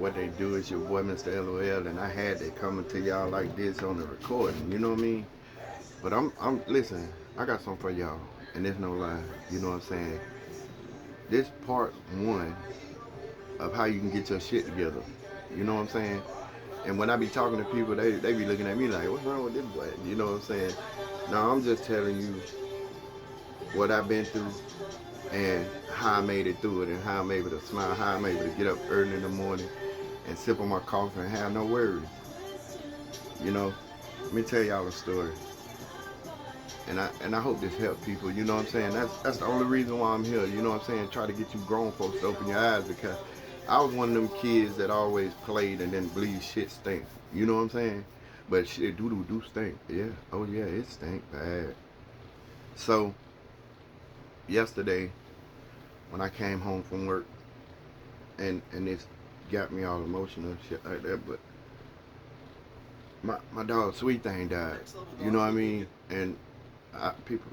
what they do is your boy Mr. LOL, and I had to come to y'all like this on the recording. You know what I mean? But listen. I got something for y'all, and there's no lie. You know what I'm saying? This part one of how you can get your shit together. You know what I'm saying? And when I be talking to people, they be looking at me like, what's wrong with this boy? You know what I'm saying? No, I'm just telling you what I've been through and how I made it through it and how I'm able to smile, how I'm able to get up early in the morning and sip on my coffee and have no worries. You know, let me tell y'all a story. And I hope this helps people. You know what I'm saying? That's the only reason why I'm here. You know what I'm saying? Try to get you grown folks to open your eyes because I was one of them kids that always played and then believe shit stink. You know what I'm saying? But shit do stink. Yeah. Oh yeah, it stink bad. So yesterday when I came home from work and this got me all emotional and shit like that, but my dog Sweet Thing died. You know what I mean? And people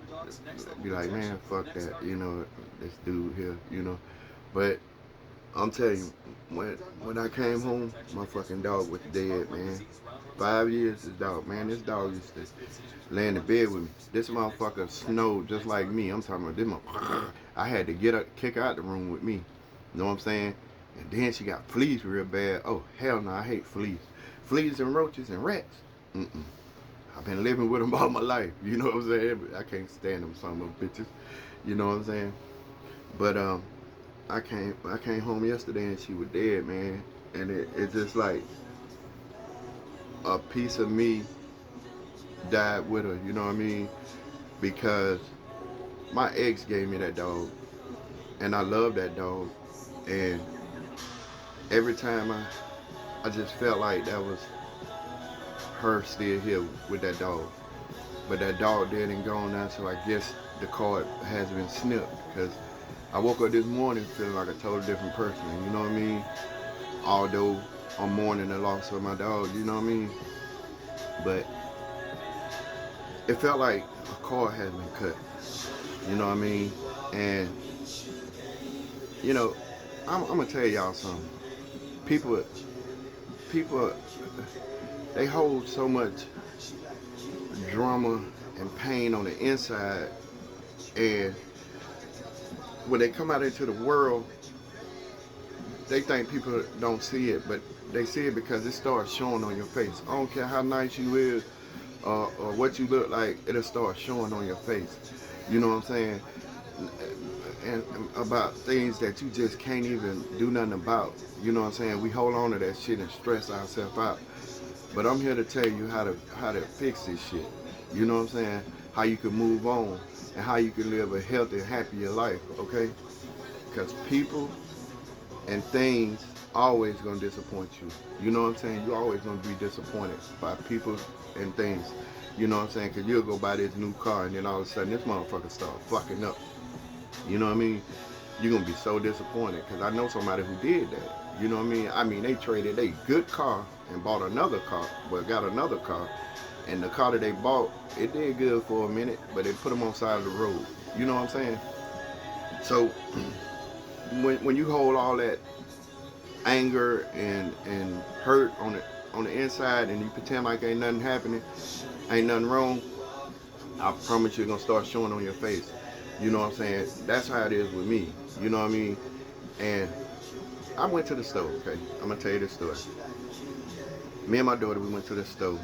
be like, man, fuck that, you know, this dude here, you know. But I'm telling you, when I came home, my fucking dog was dead, man. 5 years, this dog used to lay in the bed with me. This motherfucker snowed just like me. I'm talking about this motherfucker. I had to get her, kick her out the room with me. You know what I'm saying? And then she got fleas real bad. Oh, hell no, I hate fleas. Fleas and roaches and rats. Mm-mm. I've been living with them all my life. You know what I'm saying? I can't stand them some of them bitches. You know what I'm saying? But I came home yesterday and she was dead, man. And it's just like a piece of me died with her. You know what I mean? Because my ex gave me that dog, and I love that dog. And every time I just felt like that was her still here with that dog. But that dog dead and gone now, so I guess the card has been snipped. Because I woke up this morning feeling like a total different person. You know what I mean? Although I'm mourning the loss of my dog, you know what I mean? But it felt like a cord had been cut. You know what I mean? And you know, I'm gonna tell y'all something. People, people, they hold so much drama and pain on the inside, and when they come out into the world, they think people don't see it, but they see it because it starts showing on your face. I don't care how nice you is or what you look like, it'll start showing on your face. You know what I'm saying? And about things that you just can't even do nothing about. You know what I'm saying? We hold on to that shit and stress ourselves out. But I'm here to tell you how to fix this shit. You know what I'm saying? How you can move on and how you can live a healthy, happier life, okay? Because people and things always gonna disappoint you. You know what I'm saying? You're always gonna be disappointed by people and things. You know what I'm saying? Because you'll go buy this new car and then all of a sudden this motherfucker start fucking up. You know what I mean? You're gonna be so disappointed because I know somebody who did that. You know what I mean? They traded a good car and bought another car, but got another car, and the car that they bought, it did good for a minute, but they put them on the side of the road. You know what I'm saying? So when you hold all that anger and hurt on the inside, and you pretend like ain't nothing happening, ain't nothing wrong, I promise you, it's gonna start showing on your face. You know what I'm saying? That's how it is with me. You know what I mean? And I went to the store, okay? I'm gonna tell you this story. Me and my daughter, we went to the store.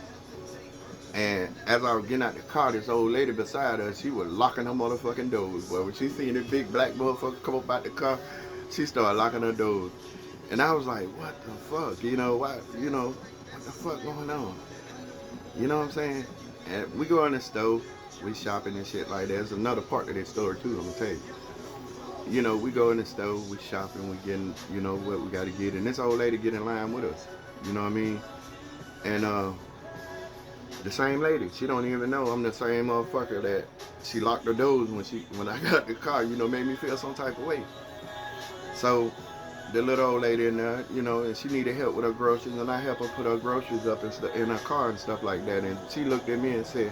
And as I was getting out the car, this old lady beside us, she was locking her motherfucking doors. Boy, when she seen this big black motherfucker come up out the car, she started locking her doors. And I was like, what the fuck? You know, what the fuck going on? You know what I'm saying? And we go in the store, we shopping and shit like that. There's another part of this story too, I'm gonna tell you. You know, we go in the store, we shopping, we getting, you know, what we gotta get. And this old lady get in line with us. You know what I mean? And the same lady, she don't even know I'm the same motherfucker that she locked her doors when I got the car, you know, made me feel some type of way. So the little old lady in there, you know, and she needed help with her groceries, and I helped her put her groceries up in her car and stuff like that. And she looked at me and said,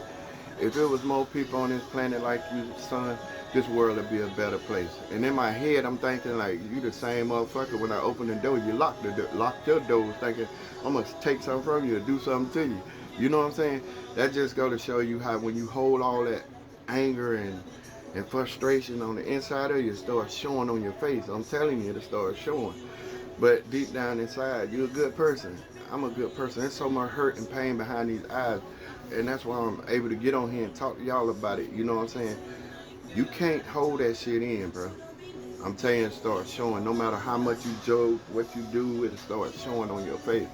If it was more people on this planet like you, son, this world would be a better place. And in my head, I'm thinking like, you the same motherfucker. When I open the door, you lock your door, thinking I'm gonna take something from you or do something to you. You know what I'm saying? That just go to show you how when you hold all that anger and frustration on the inside of you, it starts showing on your face. I'm telling you, it starts showing. But deep down inside, you're a good person. I'm a good person. There's so much hurt and pain behind these eyes. And that's why I'm able to get on here and talk to y'all about it. You know what I'm saying? You can't hold that shit in, bro. I'm telling you, it starts showing. No matter how much you joke, what you do, it starts showing on your face.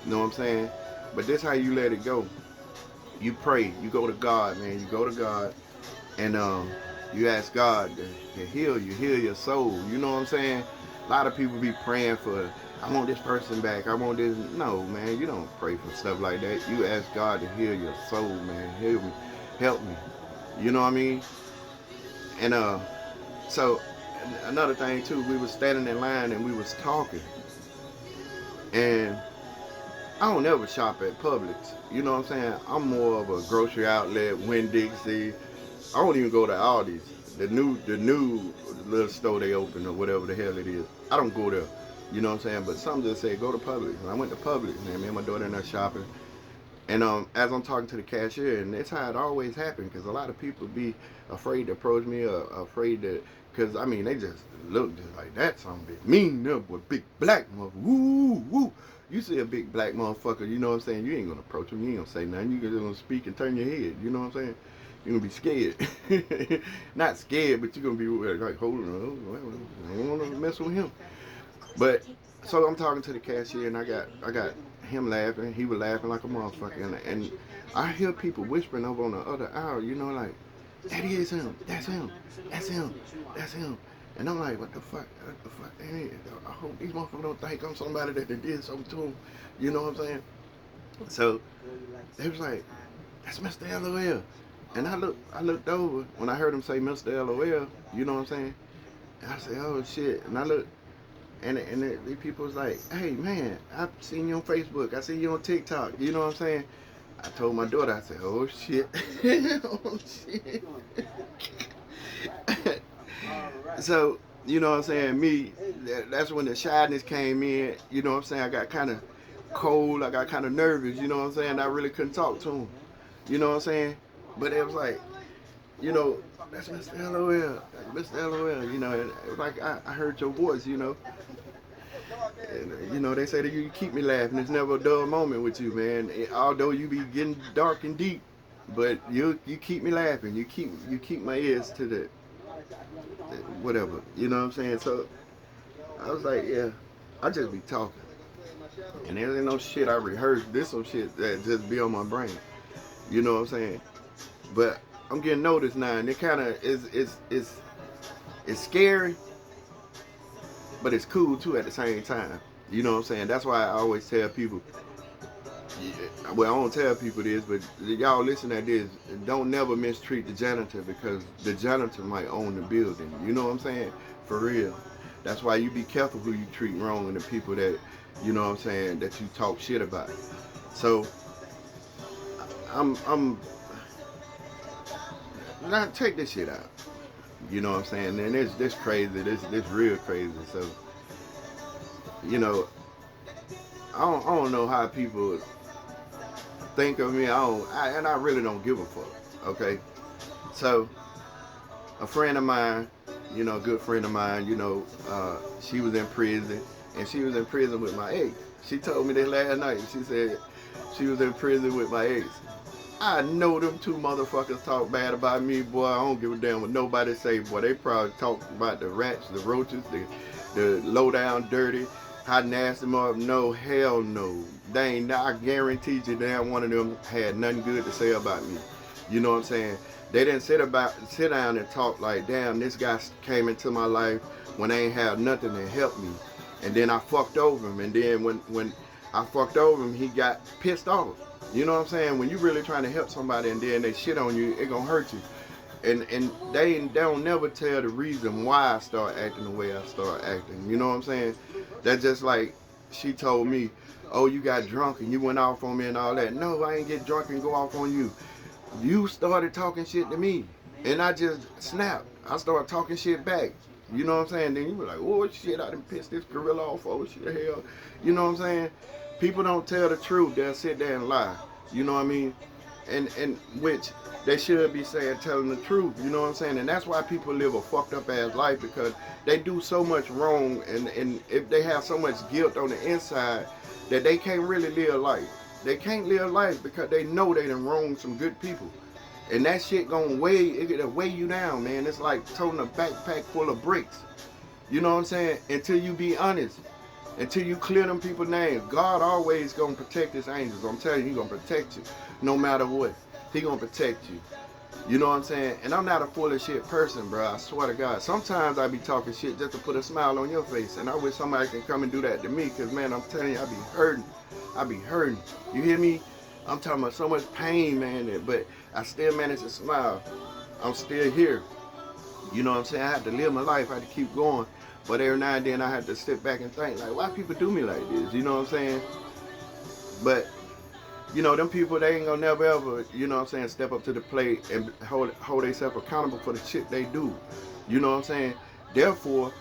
You know what I'm saying? But this how you let it go. You pray. You go to God, man. You go to God. And you ask God to heal you, heal your soul. You know what I'm saying? A lot of people be praying for, I want this person back. I want this. No, man, you don't pray for stuff like that. You ask God to heal your soul, man. Heal me, help me. You know what I mean? And so another thing too, we was standing in line and we was talking, and I don't ever shop at Publix. You know what I'm saying? I'm more of a grocery outlet, Winn-Dixie. I don't even go to Aldi's. The new little store they open or whatever the hell it is. I don't go there. You know what I'm saying? But some just say go to Publix. And I went to Publix, man. Me and my daughter in there shopping. And as I'm talking to the cashier, and that's how it always happens, because a lot of people be afraid to approach me or afraid to, because I mean they just look just like that. Some big mean them with big black motherfucker. Woo woo. You see a big black motherfucker, you know what I'm saying? You ain't gonna approach him. You ain't gonna say nothing. You just gonna speak and turn your head. You know what I'm saying? You're gonna be scared. Not scared, but you're gonna be like, hold on, I don't wanna mess with him. But so I'm talking to the cashier and I got him laughing. He was laughing like a motherfucker, and I hear people whispering over on the other aisle, you know, like, that is him, that's him, that's him, that's him. And I'm like, what the fuck? What the fuck? Hey, I hope these motherfuckers don't think I'm somebody that they did something to him. You know what I'm saying? So they was like, that's Mr. LOL. And I looked over when I heard him say Mr. LOL, you know what I'm saying? And I said, oh shit. And I looked, and the people was like, hey man, I've seen you on Facebook, I seen you on TikTok, you know what I'm saying? I told my daughter, I said, oh shit. Oh shit. So, you know what I'm saying, me, that's when the shyness came in, you know what I'm saying? I got kind of cold, I got kind of nervous, you know what I'm saying? I really couldn't talk to him, you know what I'm saying? But it was like, you know, that's Mr. LOL, that's Mr. LOL, you know, and it was like, I heard your voice, you know. And, you know, they say that you keep me laughing. There's never a dull moment with you, man. Although you be getting dark and deep, but you keep me laughing. You keep my ears to the whatever. You know what I'm saying? So I was like, yeah, I just be talking. And there ain't no shit I rehearsed. This some shit that just be on my brain. You know what I'm saying? But I'm getting noticed now, and it kind of is scary, but it's cool too at the same time. You know what I'm saying? That's why I always tell people, well, I don't tell people this, but y'all listen at this, don't never mistreat the janitor, because the janitor might own the building. You know what I'm saying? For real. That's why you be careful who you treat wrong and the people that, you know what I'm saying, that you talk shit about. So I'm not, take this shit out. You know what I'm saying? And this crazy, this real crazy. So, you know, I don't know how people think of me. And I really don't give a fuck. Okay, so a friend of mine, you know, a good friend of mine, you know, she was in prison, and she was in prison with my ex. She told me this last night. She said she was in prison with my ex. I know them two motherfuckers talk bad about me, boy. I don't give a damn what nobody say, boy. They probably talk about the rats, the roaches, the low down dirty, how nasty them up. No, hell no. They ain't, I guarantee you damn one of them had nothing good to say about me. You know what I'm saying? They didn't sit down and talk like, damn, this guy came into my life when they ain't have nothing to help me. And then I fucked over him. And then when I fucked over him, he got pissed off. You know what I'm saying? When you really trying to help somebody and then they shit on you, it gonna hurt you. And they don't never tell the reason why I start acting the way I start acting. You know what I'm saying? That's just like she told me, oh, you got drunk and you went off on me and all that. No, I ain't get drunk and go off on you. You started talking shit to me, and I just snapped. I started talking shit back. You know what I'm saying? Then you were like, oh shit, I done pissed this gorilla off. Oh shit, hell. You know what I'm saying? People don't tell the truth. They'll sit there and lie. You know what I mean? And which they should be saying telling the truth. You know what I'm saying? And that's why people live a fucked up ass life, because they do so much wrong, and if they have so much guilt on the inside that they can't really live life. They can't live life because they know they done wronged some good people. And that shit gonna weigh you down, man. It's like toting a backpack full of bricks. You know what I'm saying? Until you be honest, until you clear them people's names. God always gonna protect his angels. I'm telling you, he gonna protect you no matter what. He gonna protect you. You know what I'm saying? And I'm not a full of shit person, bro. I swear to God. Sometimes I be talking shit just to put a smile on your face. And I wish somebody can come and do that to me. Because, man, I'm telling you, I be hurting. I be hurting. You hear me? I'm talking about so much pain, man. But I still manage to smile. I'm still here. You know what I'm saying? I have to live my life. I have to keep going. But every now and then I have to sit back and think, like, why people do me like this? You know what I'm saying? But you know, them people, they ain't gonna never ever, you know what I'm saying, step up to the plate and hold themselves accountable for the shit they do. You know what I'm saying? Therefore,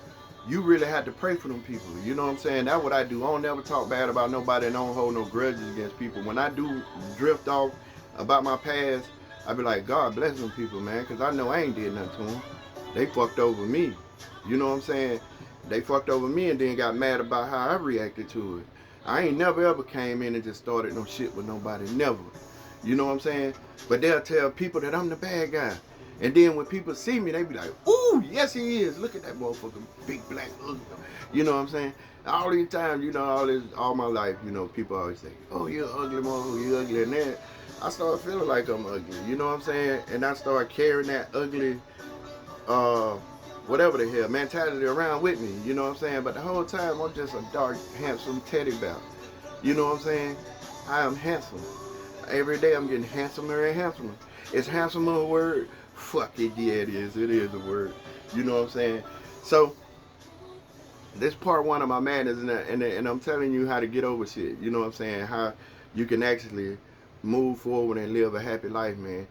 you really have to pray for them people. You know what I'm saying? That's what I do. I don't never talk bad about nobody, and I don't hold no grudges against people. When I do drift off about my past, I be like, God bless them people, man, because I know I ain't did nothing to them. They fucked over me. You know what I'm saying? They fucked over me and then got mad about how I reacted to it. I ain't never ever came in and just started no shit with nobody. Never. You know what I'm saying? But they'll tell people that I'm the bad guy. And then when people see me, they be like, ooh, yes he is. Look at that motherfucker, big black ugly. You know what I'm saying? All these times, you know, all my life, you know, people always say, oh, you're ugly, motherfucker, you're ugly. And then I started feeling like I'm ugly. You know what I'm saying? And I started carrying that ugly, whatever the hell, mentality around with me, you know what I'm saying? But the whole time, I'm just a dark, handsome teddy bear. You know what I'm saying? I am handsome. Every day I'm getting handsomer and handsomer. Is handsomer a word? Fuck it, yeah it is. It is a word. You know what I'm saying? So, this part one of my madness, and I'm telling you how to get over shit. You know what I'm saying? How you can actually move forward and live a happy life, man.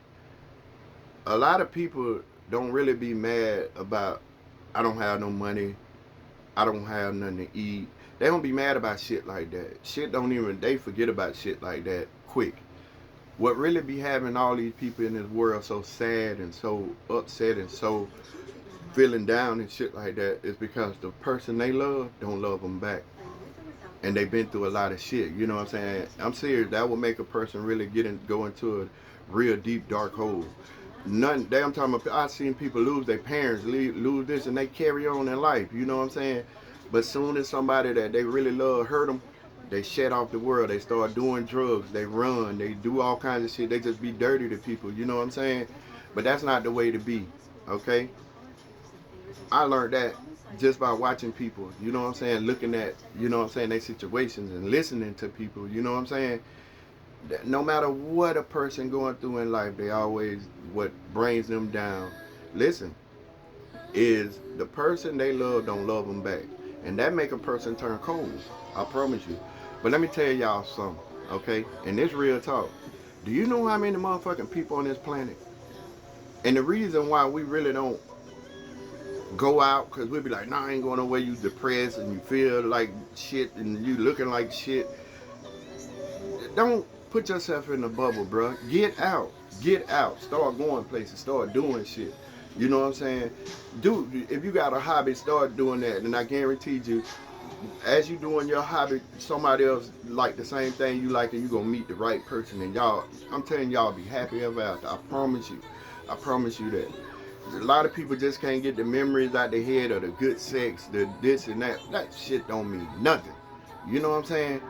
A lot of people don't really be mad about, I don't have no money, I don't have nothing to eat. They don't be mad about shit like that. They forget about shit like that quick. What really be having all these people in this world so sad and so upset and so feeling down and shit like that is because the person they love don't love them back. And they've been through a lot of shit. You know what I'm saying? I'm serious. That will make a person really go into a real deep dark hole. I'm talking about, I've seen people lose their parents, lose this, and they carry on in life. You know what I'm saying? But soon as somebody that they really love hurt them, they shut off the world. They start doing drugs. They run. They do all kinds of shit. They just be dirty to people. You know what I'm saying? But that's not the way to be. Okay? I learned that just by watching people. You know what I'm saying? Looking at, you know what I'm saying, their situations and listening to people. You know what I'm saying? No matter what a person going through in life, they always, what brings them down, listen, is the person they love don't love them back. And that make a person turn cold. I promise you. But let me tell y'all something, okay? And this real talk. Do you know how many motherfucking people on this planet? And the reason why we really don't go out, because we be like, nah, I ain't going nowhere. You depressed and you feel like shit and you looking like shit. Don't put yourself in the bubble, bro. Get out. Get out. Start going places. Start doing shit. You know what I'm saying? Dude, if you got a hobby, start doing that. And I guarantee you, as you doing your hobby, somebody else like the same thing you like, and you gonna meet the right person. And y'all, I'm telling y'all, be happy ever after. I promise you. I promise you that. A lot of people just can't get the memories out their head of the good sex, the this and that. That shit don't mean nothing. You know what I'm saying?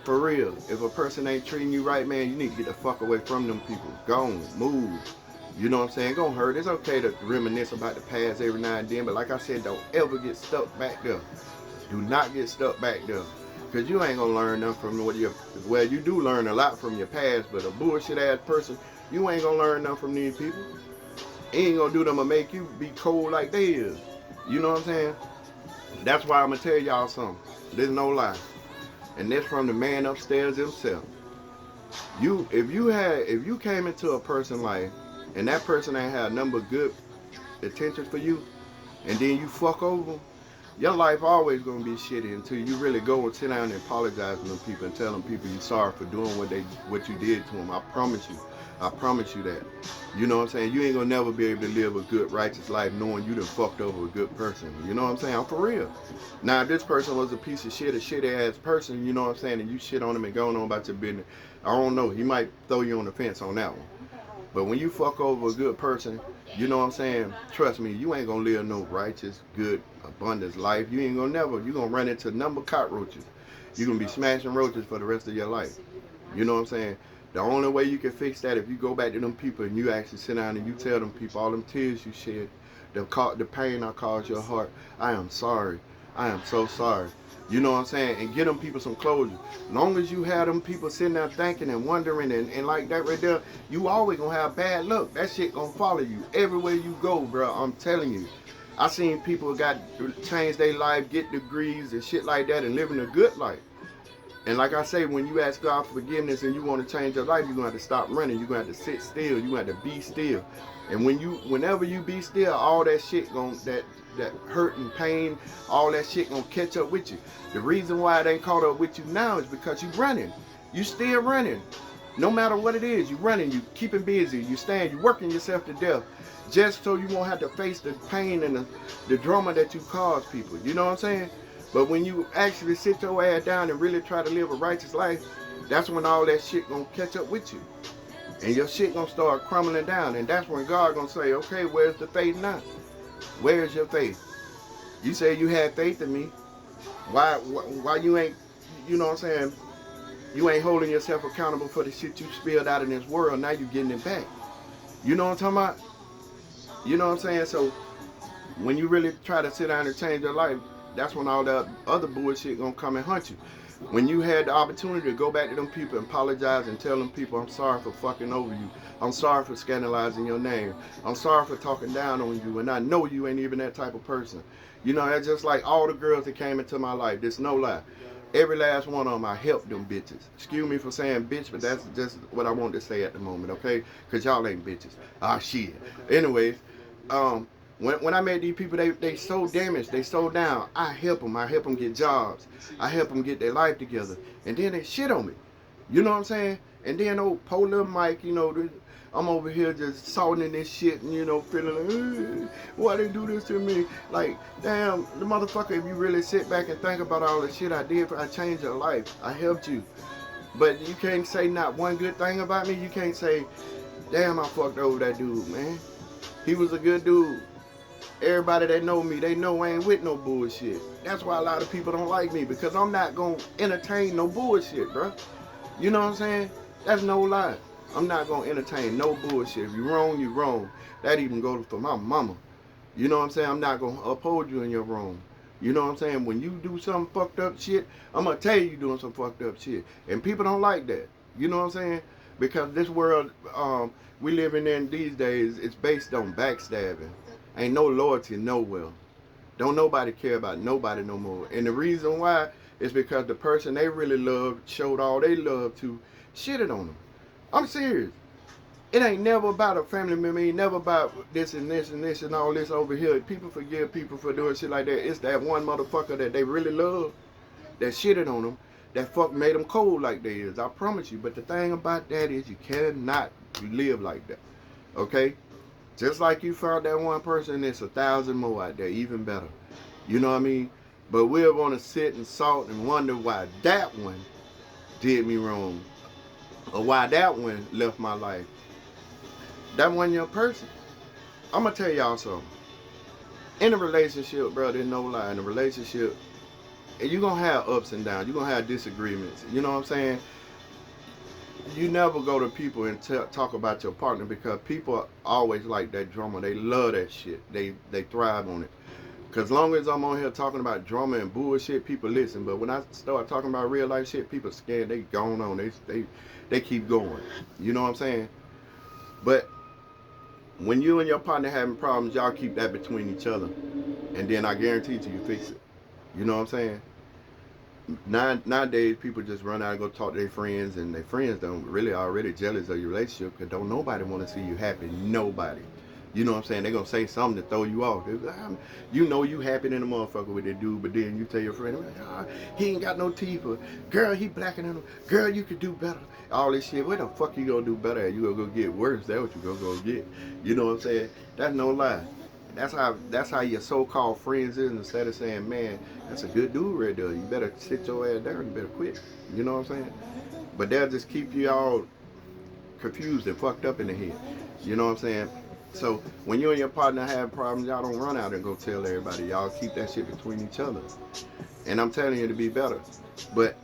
For real, if a person ain't treating you right, man, you need to get the fuck away from them people. Go on, move. You know what I'm saying? It's gonna hurt. It's okay to reminisce about the past every now and then, but like I said, don't ever get stuck back there. Do not get stuck back there. Because you ain't gonna learn nothing from well, you do learn a lot from your past, but a bullshit ass person, you ain't gonna learn nothing from these people. It ain't gonna do them to make you be cold like they is. You know what I'm saying? That's why I'm gonna tell y'all something. There's no lie. And that's from the man upstairs himself. If you came into a person's life and that person ain't had a number of good intentions for you, and then you fuck over them, your life always gonna be shitty until you really go and sit down and apologize to them people and tell them people you sorry for doing what you did to them. I promise you. I promise you that. You know what I'm saying? You ain't gonna never be able to live a good, righteous life knowing you done fucked over a good person. You know what I'm saying? I'm for real. Now, if this person was a piece of shit, a shitty ass person, you know what I'm saying, and you shit on him and going on about your business, I don't know. He might throw you on the fence on that one. But when you fuck over a good person, you know what I'm saying? Trust me, you ain't gonna live no righteous, good, abundance life. You ain't gonna never. You gonna run into a number of cockroaches. You gonna be smashing roaches for the rest of your life. You know what I'm saying? The only way you can fix that if you go back to them people and you actually sit down and you tell them people all them tears you shed, the pain I caused your heart. I am sorry. I am so sorry. You know what I'm saying? And get them people some closure. Long as you have them people sitting there thinking and wondering and like that right there, you always gonna have bad luck. That shit gonna follow you everywhere you go, bro. I'm telling you. I seen people got change their life, get degrees and shit like that, and living a good life. And like I say, when you ask God for forgiveness and you want to change your life, you're gonna have to stop running. You're gonna have to sit still. You're gonna have to be still. And whenever you be still, all that shit that hurt and pain, all that shit gonna catch up with you. The reason why it ain't caught up with you now is because you running. You still running. No matter what it is, you running. You keeping busy. You staying. You working yourself to death, just so you won't have to face the pain and the drama that you cause people. You know what I'm saying? But when you actually sit your ass down and really try to live a righteous life, that's when all that shit gonna catch up with you. And your shit gonna start crumbling down. And that's when God gonna say, okay, where's the faith now? Where's your faith? You say you had faith in me. Why you ain't, you know what I'm saying, you ain't holding yourself accountable for the shit you spilled out in this world. Now you getting it back. You know what I'm talking about? You know what I'm saying? So when you really try to sit down and change your life, that's when all that other bullshit gonna come and hunt you. When you had the opportunity to go back to them people and apologize and tell them people, I'm sorry for fucking over you. I'm sorry for scandalizing your name. I'm sorry for talking down on you. And I know you ain't even that type of person. You know, that's just like all the girls that came into my life. There's no lie. Every last one of them, I helped them bitches. Excuse me for saying bitch, but that's just what I want to say at the moment, okay? Because y'all ain't bitches. Ah, shit. Anyways, when I met these people, they so damaged, they so down. I help them get jobs. I help them get their life together. And then they shit on me. You know what I'm saying? And then old poor little Mike, you know, I'm over here just salting in this shit and, you know, feeling like, why they do this to me? Like, damn, the motherfucker, if you really sit back and think about all the shit I did, I changed your life. I helped you. But you can't say not one good thing about me. You can't say, damn, I fucked over that dude, man. He was a good dude. Everybody that know me, they know I ain't with no bullshit. That's why a lot of people don't like me, because I'm not going to entertain no bullshit, bro. You know what I'm saying? That's no lie. I'm not going to entertain no bullshit. If you're wrong, you're wrong. That even goes for my mama. You know what I'm saying? I'm not going to uphold you in your wrong. You know what I'm saying? When you do some fucked up shit, I'm going to tell you doing some fucked up shit. And people don't like that. You know what I'm saying? Because this world we living in these days, it's based on backstabbing. Ain't no loyalty nowhere. Don't nobody care about nobody no more. And the reason why is because the person they really loved, showed all they love to, shitted on them. I'm serious. It ain't never about a family member. It ain't never about this and this and this and all this over here. People forgive people for doing shit like that. It's that one motherfucker that they really love that shitted on them, that fuck made them cold like they is. I promise you. But the thing about that is you cannot live like that. Okay? Just like you found that one person, there's 1,000 more out there, even better. You know what I mean? But we're going to sit and salt and wonder why that one did me wrong, or why that one left my life. That wasn't your person. I'm going to tell y'all something. In a relationship, bro, there's no lie. In a relationship, and you're going to have ups and downs. You're going to have disagreements. You know what I'm saying? You never go to people and talk about your partner, because people always like that drama. They love that shit. They thrive on it. Because as long as I'm on here talking about drama and bullshit, people listen. But when I start talking about real life shit, people scared. They going on. They keep going. You know what I'm saying? But when you and your partner having problems, y'all keep that between each other. And then I guarantee you fix it. You know what I'm saying? Nowadays, people just run out and go talk to their friends, and their friends don't really already jealous of your relationship because don't nobody want to see you happy. Nobody. You know what I'm saying? They're going to say something to throw you off. You know you happy than a motherfucker with that dude, but then you tell your friend, he ain't got no teeth. Or, girl, he blacker than him. Girl, you could do better. All this shit. What the fuck you going to do better at? You going to go get worse. That's what you going to go get. You know what I'm saying? That's no lie. That's how your so-called friends is. Instead of saying, man, that's a good dude right there, you better sit your ass down, you better quit. You know what I'm saying? But they'll just keep you all confused and fucked up in the head. You know what I'm saying? So when you and your partner have problems, y'all don't run out and go tell everybody. Y'all keep that shit between each other. And I'm telling you to be better. But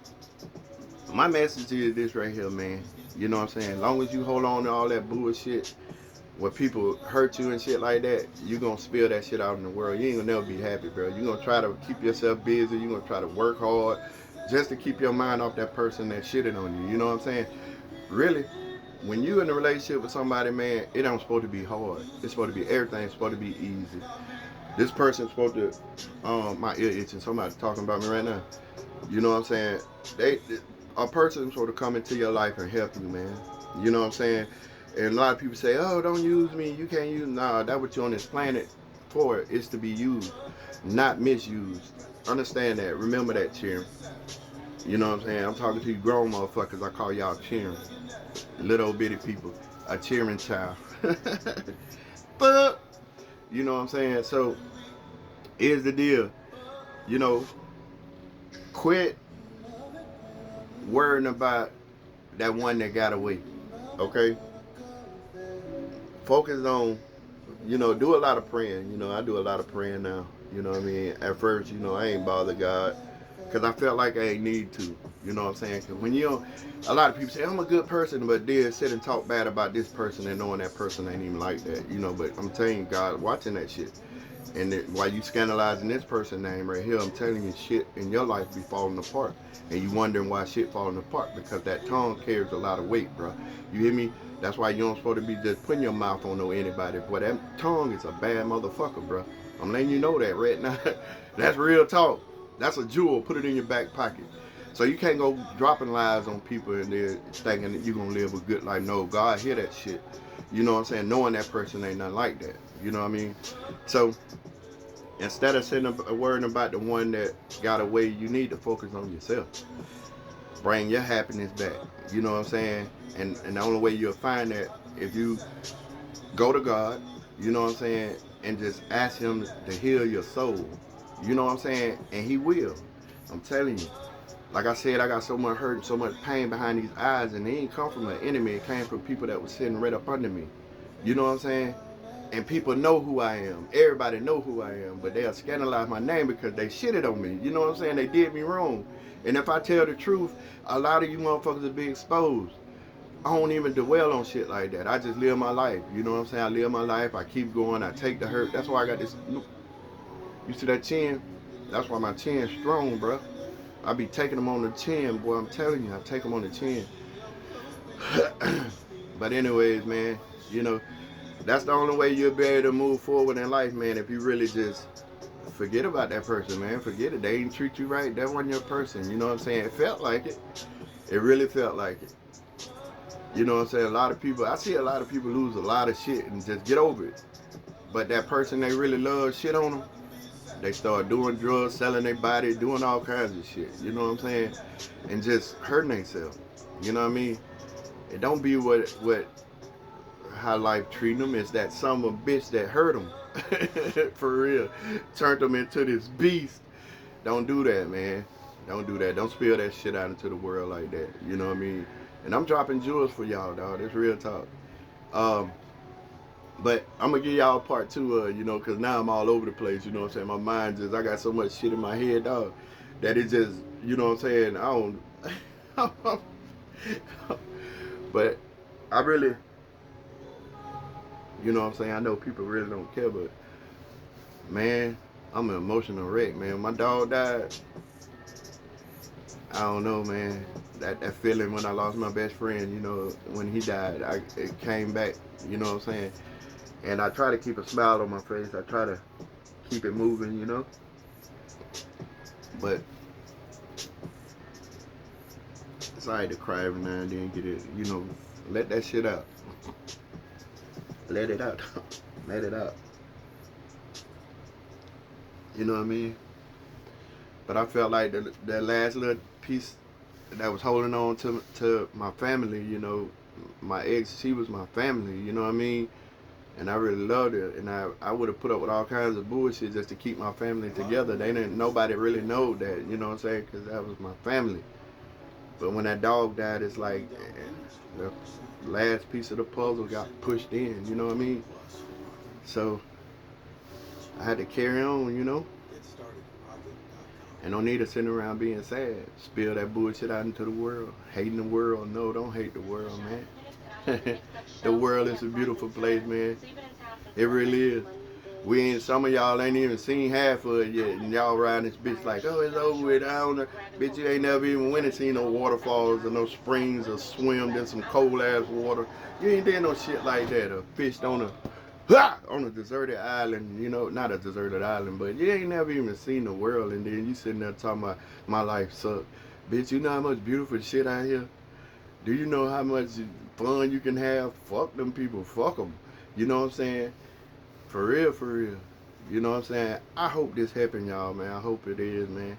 my message is this right here, man. You know what I'm saying? As long as you hold on to all that bullshit, when people hurt you and shit like that, you gonna spill that shit out in the world. You ain't gonna never be happy, bro. You gonna try to keep yourself busy. You gonna try to work hard just to keep your mind off that person that shitted on you. You know what I'm saying? Really, when you in a relationship with somebody, man, it don't supposed to be hard. It's supposed to be everything's supposed to be easy. This person's supposed to, my ear itching. Somebody talking about me right now. You know what I'm saying? A person's supposed to come into your life and help you, man. You know what I'm saying? And a lot of people say, oh, don't use me. You can't use me. Nah, that's what you're on this planet for, is to be used, not misused. Understand that. Remember that, cheering. You know what I'm saying? I'm talking to you grown motherfuckers. I call y'all cheering. Little bitty people. A cheering child. But, you know what I'm saying? So, here's the deal. You know, quit worrying about that one that got away. Okay? Focus on, do a lot of praying. I do a lot of praying now. You know what I mean? At first, I ain't bothered God because I felt like I ain't need to. You know what I'm saying? Because when a lot of people say, I'm a good person, but then sit and talk bad about this person and knowing that person ain't even like that. But I'm telling you, God watching that shit. And while you scandalizing this person's name right here, I'm telling you, shit in your life be falling apart. And you wondering why shit falling apart, because that tongue carries a lot of weight, bro. You hear me? That's why you don't supposed to be just putting your mouth on anybody. Boy, that tongue is a bad motherfucker, bro. I'm letting you know that right now. That's real talk. That's a jewel. Put it in your back pocket. So you can't go dropping lies on people and they're thinking that you're going to live a good life. No, God hear that shit. You know what I'm saying? Knowing that person ain't nothing like that. You know what I mean? So instead of worrying about the one that got away, you need to focus on yourself. Bring your happiness back. You know what I'm saying? And the only way you'll find that if you go to God, you know what I'm saying, and just ask Him to heal your soul. You know what I'm saying? And He will. I'm telling you. Like I said, I got so much hurt and so much pain behind these eyes, and it ain't come from an enemy. It came from people that was sitting right up under me. You know what I'm saying? And people know who I am. Everybody know who I am, but they'll scandalize my name because they shitted on me. You know what I'm saying? They did me wrong. And if I tell the truth, a lot of you motherfuckers will be exposed. I don't even dwell on shit like that. I just live my life. You know what I'm saying? I live my life. I keep going. I take the hurt. That's why I got this. You see that chin? That's why my chin's strong, bro. I be taking them on the chin, boy. I'm telling you, I take them on the chin. But anyways, man, that's the only way you'll be able to move forward in life, man. If you really just forget about that person, man. Forget it. They didn't treat you right. That wasn't your person. You know what I'm saying? It felt like it. It really felt like it. You know what I'm saying? I see a lot of people lose a lot of shit and just get over it. But that person they really love, shit on them, they start doing drugs, selling their body, doing all kinds of shit. You know what I'm saying? And just hurting themselves. You know what I mean? It don't be how life treating them. It's that son of a bitch that hurt them. For real. Turned them into this beast. Don't do that, man. Don't do that. Don't spill that shit out into the world like that. You know what I mean? And I'm dropping jewels for y'all, dog. It's real talk. But I'm going to give y'all part two, because now I'm all over the place. You know what I'm saying? My mind I got so much shit in my head, dog, that it just, you know what I'm saying? I don't. But I really, you know what I'm saying? I know people really don't care, but man, I'm an emotional wreck, man. My dog died. I don't know, man. That feeling when I lost my best friend, when he died, it came back, you know what I'm saying? And I try to keep a smile on my face. I try to keep it moving, But inside to cry every now and then. Get it, let that shit out. Let it out. Let it out. You know what I mean? But I felt like that last little piece that was holding on to my family, my ex, she was my family, you know what I mean? And I really loved her, and I would have put up with all kinds of bullshit just to keep my family together. Nobody really know that, you know what I'm saying? Because that was my family. But when that dog died, it's like the last piece of the puzzle got pushed in, you know what I mean? So I had to carry on, And don't need to sit around being sad. Spill that bullshit out into the world. Hating the world. No, don't hate the world, man. The world is a beautiful place, man. It really is. Some of y'all ain't even seen half of it yet, and y'all riding this bitch like, oh, it's over with. I don't know. Bitch, you ain't never even went and seen no waterfalls or no springs or swimmed in some cold ass water. You ain't did no shit like that. Or fished on a deserted island, not a deserted island, but you ain't never even seen the world, and then you sitting there talking about my life sucks. Bitch, you know how much beautiful shit out here? Do you know how much fun you can have? Fuck them people, fuck them. You know what I'm saying? For real, for real. You know what I'm saying? I hope this happened, y'all, man. I hope it is, man.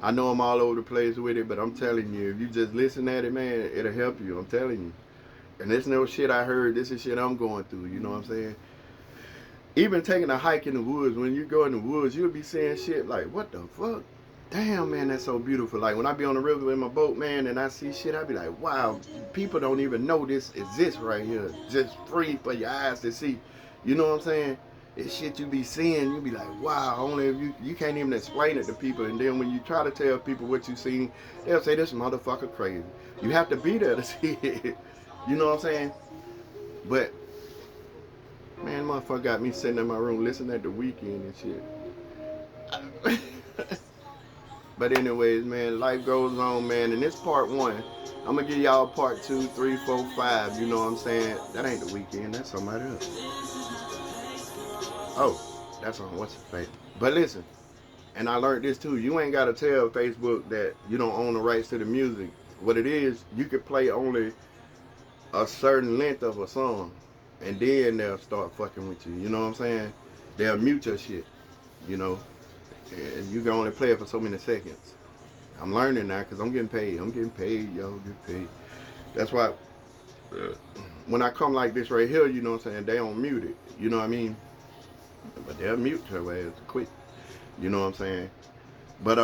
I know I'm all over the place with it, but I'm telling you, if you just listen at it, man, it'll help you. I'm telling you. And this no shit I heard. This is shit I'm going through. You know what I'm saying? Even taking a hike in the woods, when you go in the woods, you'll be saying shit like, what the fuck? Damn, man, that's so beautiful. Like, when I be on the river in my boat, man, and I see shit, I be like, wow, people don't even know this exists right here. Just free for your eyes to see. You know what I'm saying? It's shit you be seeing, you be like, wow, only if you can't even explain it to people. And then when you try to tell people what you seen, they'll say, this motherfucker crazy. You have to be there to see it. You know what I'm saying? But, man, motherfucker got me sitting in my room listening at The Weeknd and shit. But anyways, man, life goes on, man. And this part 1. I'm going to give y'all part 2, 3, 4, 5. You know what I'm saying? That ain't The Weeknd. That's somebody else. Oh, that's on what's the face. But listen, and I learned this too. You ain't got to tell Facebook that you don't own the rights to the music. What it is, you can play only a certain length of a song, and then they'll start fucking with you. You know what I'm saying? They'll mute your shit, and you can only play it for so many seconds. I'm learning now because I'm getting paid. I'm getting paid, yo, get paid. That's why when I come like this right here, you know what I'm saying, they don't mute it. You know what I mean? But they'll mute her ass quick. You know what I'm saying? But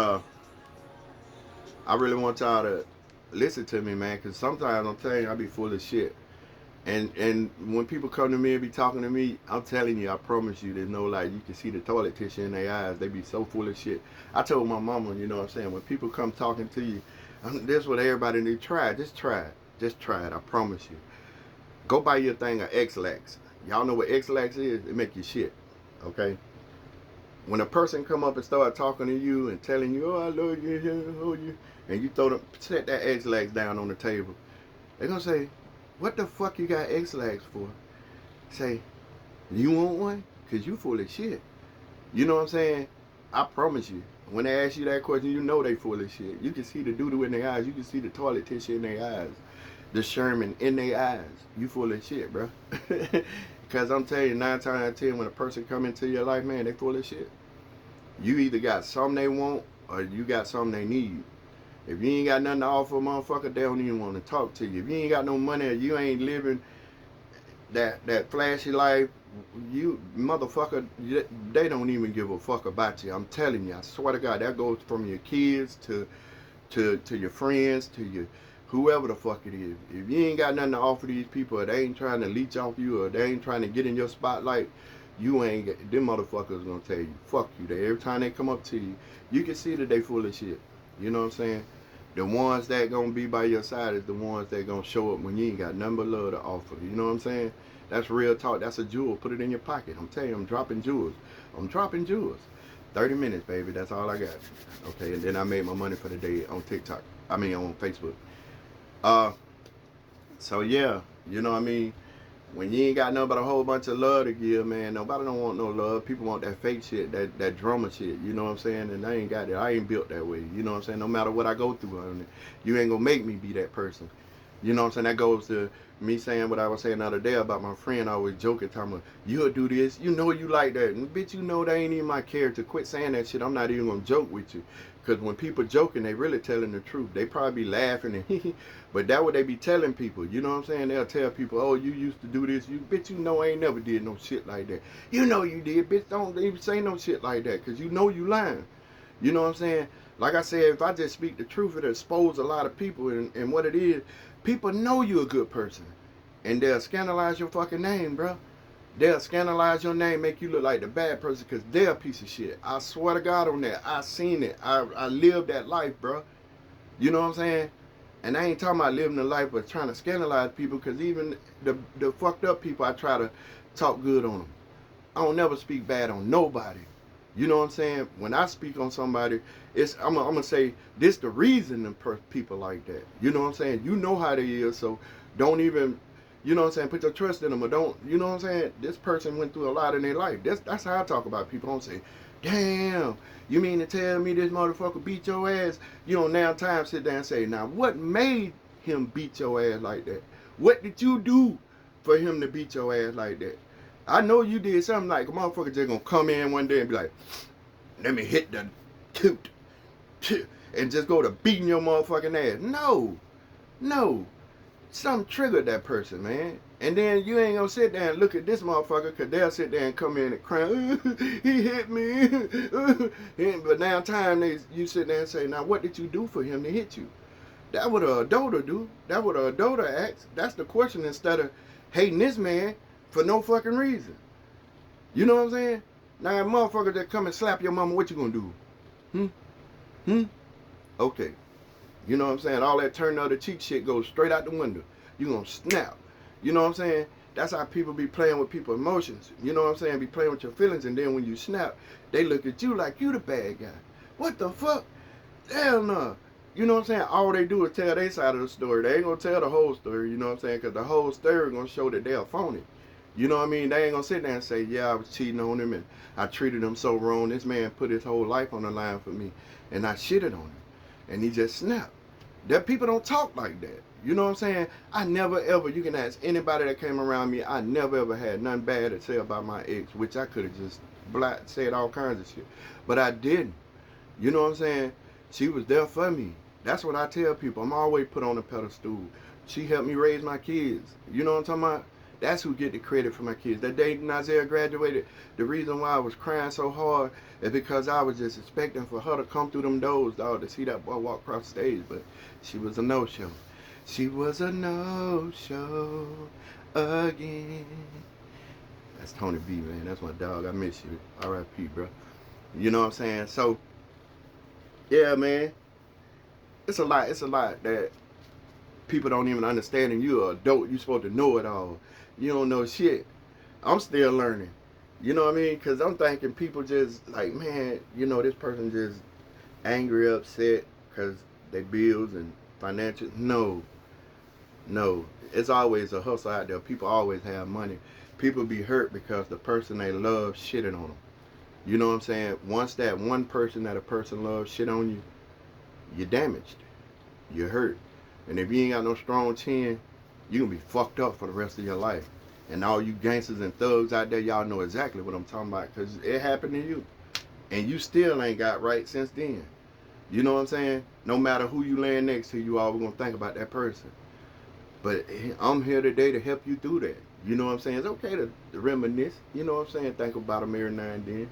I really want y'all to listen to me, man, because sometimes I'm telling you, I be full of shit. And when people come to me and be talking to me, I'm telling you, I promise you, there's no like, you can see the toilet tissue in their eyes. They be so full of shit. I told my mama, you know what I'm saying, when people come talking to you, this is what everybody need. Try it. Just try it. Just try it. I promise you. Go buy your thing of X-Lax. Y'all know what X-Lax is? It make you shit. Okay? When a person come up and start talking to you and telling you, oh, I love you, I love you, and you set that X-Lax down on the table, they're going to say, what the fuck you got X-Lax for? Say, you want one? Because you full of shit. You know what I'm saying? I promise you. When they ask you that question, you know they full of shit. You can see the doo-doo in their eyes. You can see the toilet tissue in their eyes. The Sherman in their eyes. You full of shit, bro. Because I'm telling you, 9 times out of 10, when a person come into your life, man, they full of shit. You either got something they want or you got something they need. If you ain't got nothing to offer, motherfucker, they don't even want to talk to you. If you ain't got no money or you ain't living that flashy life, you motherfucker, they don't even give a fuck about you. I'm telling you, I swear to God, that goes from your kids to your friends to your whoever the fuck it is. If you ain't got nothing to offer these people, or they ain't trying to leech off you, or they ain't trying to get in your spotlight, you ain't get, them motherfuckers gonna tell you, fuck you. Every time they come up to you, you can see that they full of shit. You know what I'm saying? The ones that gonna be by your side is the ones that gonna show up when you ain't got nothing but love to offer. You know what I'm saying? That's real talk. That's a jewel. Put it in your pocket. I'm telling you, I'm dropping jewels. I'm dropping jewels. 30 minutes, baby. That's all I got. Okay, and then I made my money for the day on TikTok. I mean, on Facebook. So yeah, you know what I mean? When you ain't got nothing but a whole bunch of love to give, man, nobody don't want no love. People want that fake shit, that drama shit, you know what I'm saying? And I ain't got that. I ain't built that way, you know what I'm saying? No matter what I go through, you ain't gonna make me be that person. You know what I'm saying? That goes to me saying what I was saying the other day about my friend always joking, talking about, you'll do this, you know you like that. And bitch, you know that ain't even my character. Quit saying that shit. I'm not even gonna joke with you. Because when people joking, they really telling the truth. They probably be laughing and but that what they be telling people. You know what I'm saying? They'll tell people, oh, you used to do this. You bitch, you know I ain't never did no shit like that. You know you did, bitch. Don't even say no shit like that. Because you know you lying. You know what I'm saying? Like I said, if I just speak the truth, it'll expose a lot of people. And what it is, people know you a good person. And they'll scandalize your fucking name, bro. They'll scandalize your name, make you look like the bad person because they're a piece of shit. I swear to God on that. I seen it. I lived that life, bro. You know what I'm saying? And I ain't talking about living a life but trying to scandalize people because even the fucked up people, I try to talk good on them. I don't never speak bad on nobody. You know what I'm saying? When I speak on somebody, I'm gonna say this the reason them people like that. You know what I'm saying? You know how they is, so don't even, you know what I'm saying, put your trust in them or don't, you know what I'm saying? This person went through a lot in their life. That's how I talk about people. I don't say, damn, you mean to tell me this motherfucker beat your ass? You know, now time sit down and say, now what made him beat your ass like that? What did you do for him to beat your ass like that? I know you did something like a motherfucker just gonna come in one day and be like, let me hit the toot and just go to beating your motherfucking ass. No. Something triggered that person, man. And then you ain't gonna sit there and look at this motherfucker because they'll sit there and come in and cry, he hit me. But now time you sit there and say, now what did you do for him to hit you? That what an adulter do. That what an adulter asks. That's the question instead of hating this man for no fucking reason. You know what I'm saying? Now, if motherfucker that come and slap your mama, what you gonna do? Okay. You know what I'm saying? All that turn the other cheek shit goes straight out the window. You gonna snap. You know what I'm saying? That's how people be playing with people's emotions. You know what I'm saying? Be playing with your feelings, and then when you snap, they look at you like you the bad guy. What the fuck? Hell no. You know what I'm saying? All they do is tell their side of the story. They ain't gonna tell the whole story, you know what I'm saying? Because the whole story gonna show that they're phony. You know what I mean? They ain't gonna sit there and say, yeah, I was cheating on him and I treated him so wrong. This man put his whole life on the line for me and I shitted on him. And he just snapped. That people don't talk like that. You know what I'm saying? I never ever, you can ask anybody that came around me, I never ever had nothing bad to say about my ex, which I could have just said all kinds of shit. But I didn't. You know what I'm saying? She was there for me. That's what I tell people. I'm always put on a pedestal. She helped me raise my kids. You know what I'm talking about? That's who get the credit for my kids. That day Isaiah graduated, the reason why I was crying so hard is because I was just expecting for her to come through them doors, dog, to see that boy walk across the stage. But she was a no-show. She was a no-show again. That's Tony B, man. That's my dog. I miss you. R.I.P., bro. You know what I'm saying? So, yeah, man. It's a lot that people don't even understand, and you're an adult. You're supposed to know it all. You don't know shit. I'm still learning. You know what I mean? Because I'm thinking people just like, man, you know, this person just angry, upset because they bills and financial. No. It's always a hustle out there. People always have money. People be hurt because the person they love shitting on them. You know what I'm saying? Once that one person that a person loves shit on you, you're damaged. You're hurt. And if you ain't got no strong chin, you gonna be fucked up for the rest of your life. And all you gangsters and thugs out there, y'all know exactly what I'm talking about, because it happened to you. And you still ain't got right since then. You know what I'm saying? No matter who you laying next to, you always gonna think about that person. But I'm here today to help you through that. You know what I'm saying? It's okay to reminisce. You know what I'm saying? Think about them every now and then.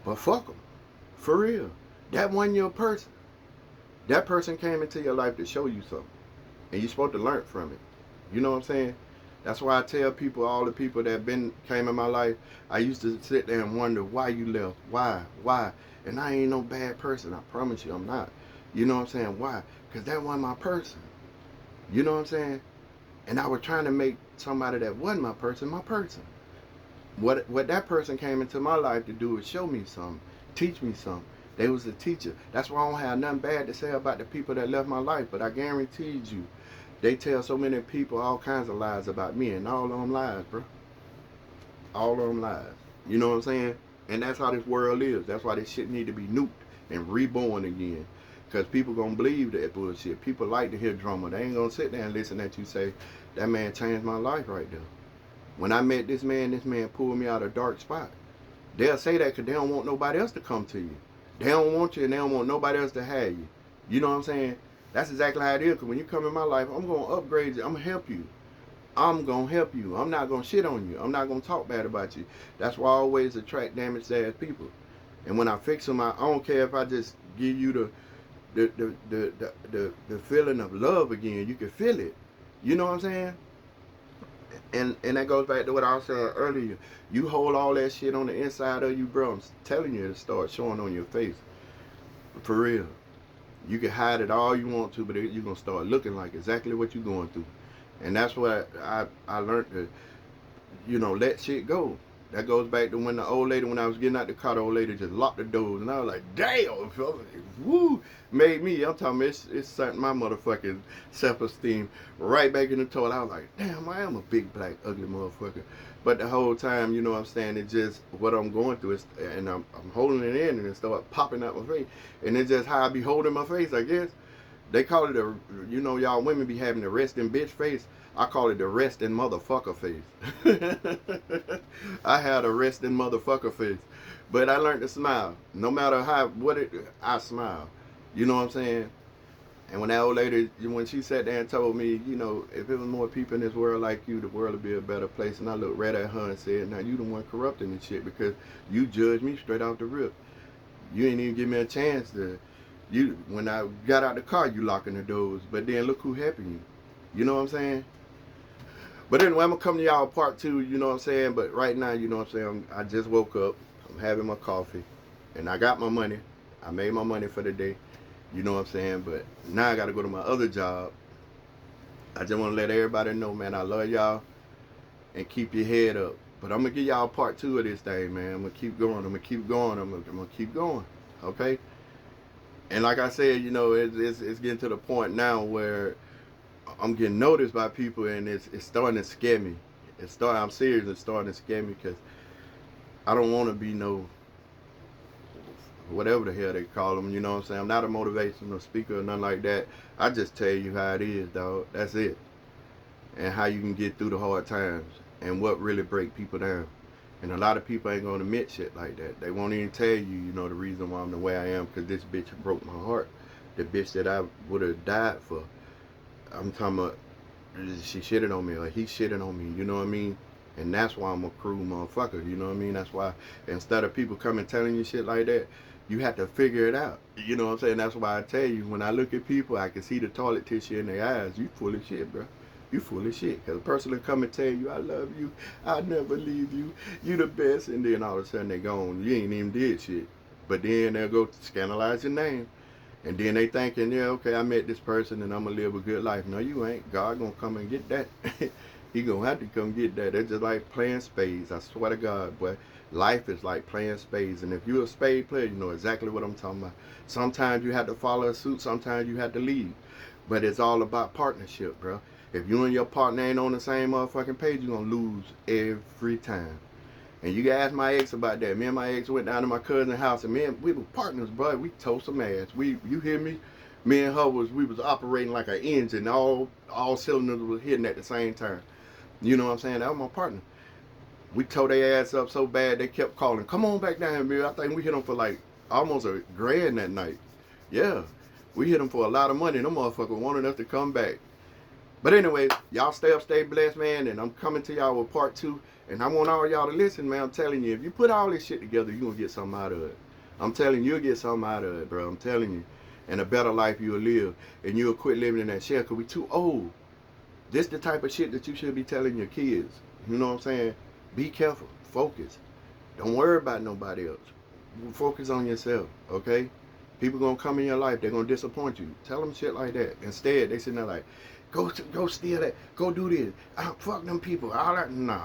But fuck them. For real. That wasn't your person. That person came into your life to show you something. And you're supposed to learn from it. You know what I'm saying? That's why I tell people, all the people that came in my life, I used to sit there and wonder why you left. Why? And I ain't no bad person. I promise you I'm not. You know what I'm saying? Why? Because that wasn't my person. You know what I'm saying? And I was trying to make somebody that wasn't my person. What that person came into my life to do is show me something, teach me something. They was a teacher. That's why I don't have nothing bad to say about the people that left my life. But I guarantee you, They tell so many people all kinds of lies about me, and all of them lies, bro. All of them lies. You know what I'm saying? And that's how this world is. That's why this shit need to be nuked and reborn again. Because people gonna believe that bullshit. People like to hear drama. They ain't gonna sit there and listen at you say, that man changed my life right there. When I met this man pulled me out of a dark spot. They'll say that because they don't want nobody else to come to you. They don't want you and they don't want nobody else to have you. You know what I'm saying? That's exactly how it is. Because when you come in my life, I'm going to upgrade you. I'm going to help you. I'm going to help you. I'm not going to shit on you. I'm not going to talk bad about you. That's why I always attract damaged ass people. And when I fix them, I don't care if I just give you the feeling of love again. You can feel it. You know what I'm saying? And that goes back to what I said earlier. You hold all that shit on the inside of you, bro. I'm telling you, it'll start showing on your face. For real. You can hide it all you want to, but you're going to start looking like exactly what you're going through. And that's what I learned to, let shit go. That goes back to when the old lady, when I was getting out the car, the old lady just locked the doors. And I was like, damn, woo, made me. I'm talking about it's sent my motherfucking self-esteem right back in the toilet. I was like, damn, I am a big, black, ugly motherfucker. But the whole time, you know what I'm saying, it's just what I'm going through. And I'm holding it in and it started popping out my face. And it's just how I be holding my face, I guess. They call it y'all women be having the resting bitch face. I call it the resting motherfucker face. I had a resting motherfucker face. But I learned to smile. No matter I smile. You know what I'm saying? And when that old lady, when she sat there and told me, if it was more people in this world like you, the world would be a better place. And I looked right at her and said, now you the one corrupting this shit because you judged me straight off the rip. You ain't even give me a chance to. When I got out the car, you locking the doors. But then look who helping you. You know what I'm saying? But anyway, I'm going to come to y'all part 2, you know what I'm saying? But right now, you know what I'm saying? I just woke up. I'm having my coffee. And I got my money. I made my money for the day. You know what I'm saying? But now I got to go to my other job. I just want to let everybody know, man, I love y'all. And keep your head up. But I'm going to give y'all part 2 of this thing, man. I'm going to keep going. I'm going to keep going. I'm going to keep going. Okay? And like I said, it's getting to the point now where I'm getting noticed by people, and it's starting to scare me. I'm serious. It's starting to scare me because I don't want to be no whatever the hell they call them. You know what I'm saying? I'm not a motivational speaker or nothing like that. I just tell you how it is, dog. That's it. And how you can get through the hard times and what really break people down. And a lot of people ain't gonna admit shit like that. They won't even tell you, the reason why I'm the way I am, because this bitch broke my heart. The bitch that I would have died for. I'm talking about, she shitted on me, or he shitted on me, you know what I mean? And that's why I'm a cruel motherfucker, you know what I mean? That's why, instead of people coming telling you shit like that, you have to figure it out. You know what I'm saying? That's why I tell you, when I look at people, I can see the toilet tissue in their eyes. You full of shit, bro. You full of shit. Because a person will come and tell you, I love you, I'll never leave you, you the best, and then all of a sudden they gone. You ain't even did shit. But then they'll go scandalize your name. And then they thinking, yeah, okay, I met this person and I'm going to live a good life. No, you ain't. God going to come and get that. He going to have to come get that. That's just like playing spades. I swear to God, boy. Life is like playing spades. And if you're a spade player, you know exactly what I'm talking about. Sometimes you have to follow a suit. Sometimes you have to lead. But it's all about partnership, bro. If you and your partner ain't on the same motherfucking page, you're going to lose every time. And you can ask my ex about that. Me and my ex went down to my cousin's house, and we were partners, bro. We told some ass. You hear me? Me and her we was operating like an engine. All cylinders was hitting at the same time. You know what I'm saying? That was my partner. We tore their ass up so bad, they kept calling, come on back down here, I think we hit them for like almost $1,000 that night. Yeah. We hit them for a lot of money. Them motherfuckers wanted us to come back. But anyway, y'all stay up, stay blessed, man. And I'm coming to y'all with part 2. And I want all y'all to listen, man. I'm telling you, if you put all this shit together, you're going to get something out of it. I'm telling you, you'll get something out of it, bro. I'm telling you. And a better life you'll live. And you'll quit living in that shell because we too old. This the type of shit that you should be telling your kids. You know what I'm saying? Be careful. Focus. Don't worry about nobody else. Focus on yourself, okay? People going to come in your life. They're going to disappoint you. Tell them shit like that. Instead, they sitting there like, go steal that. Go do this. Fuck them people. All that. Nah.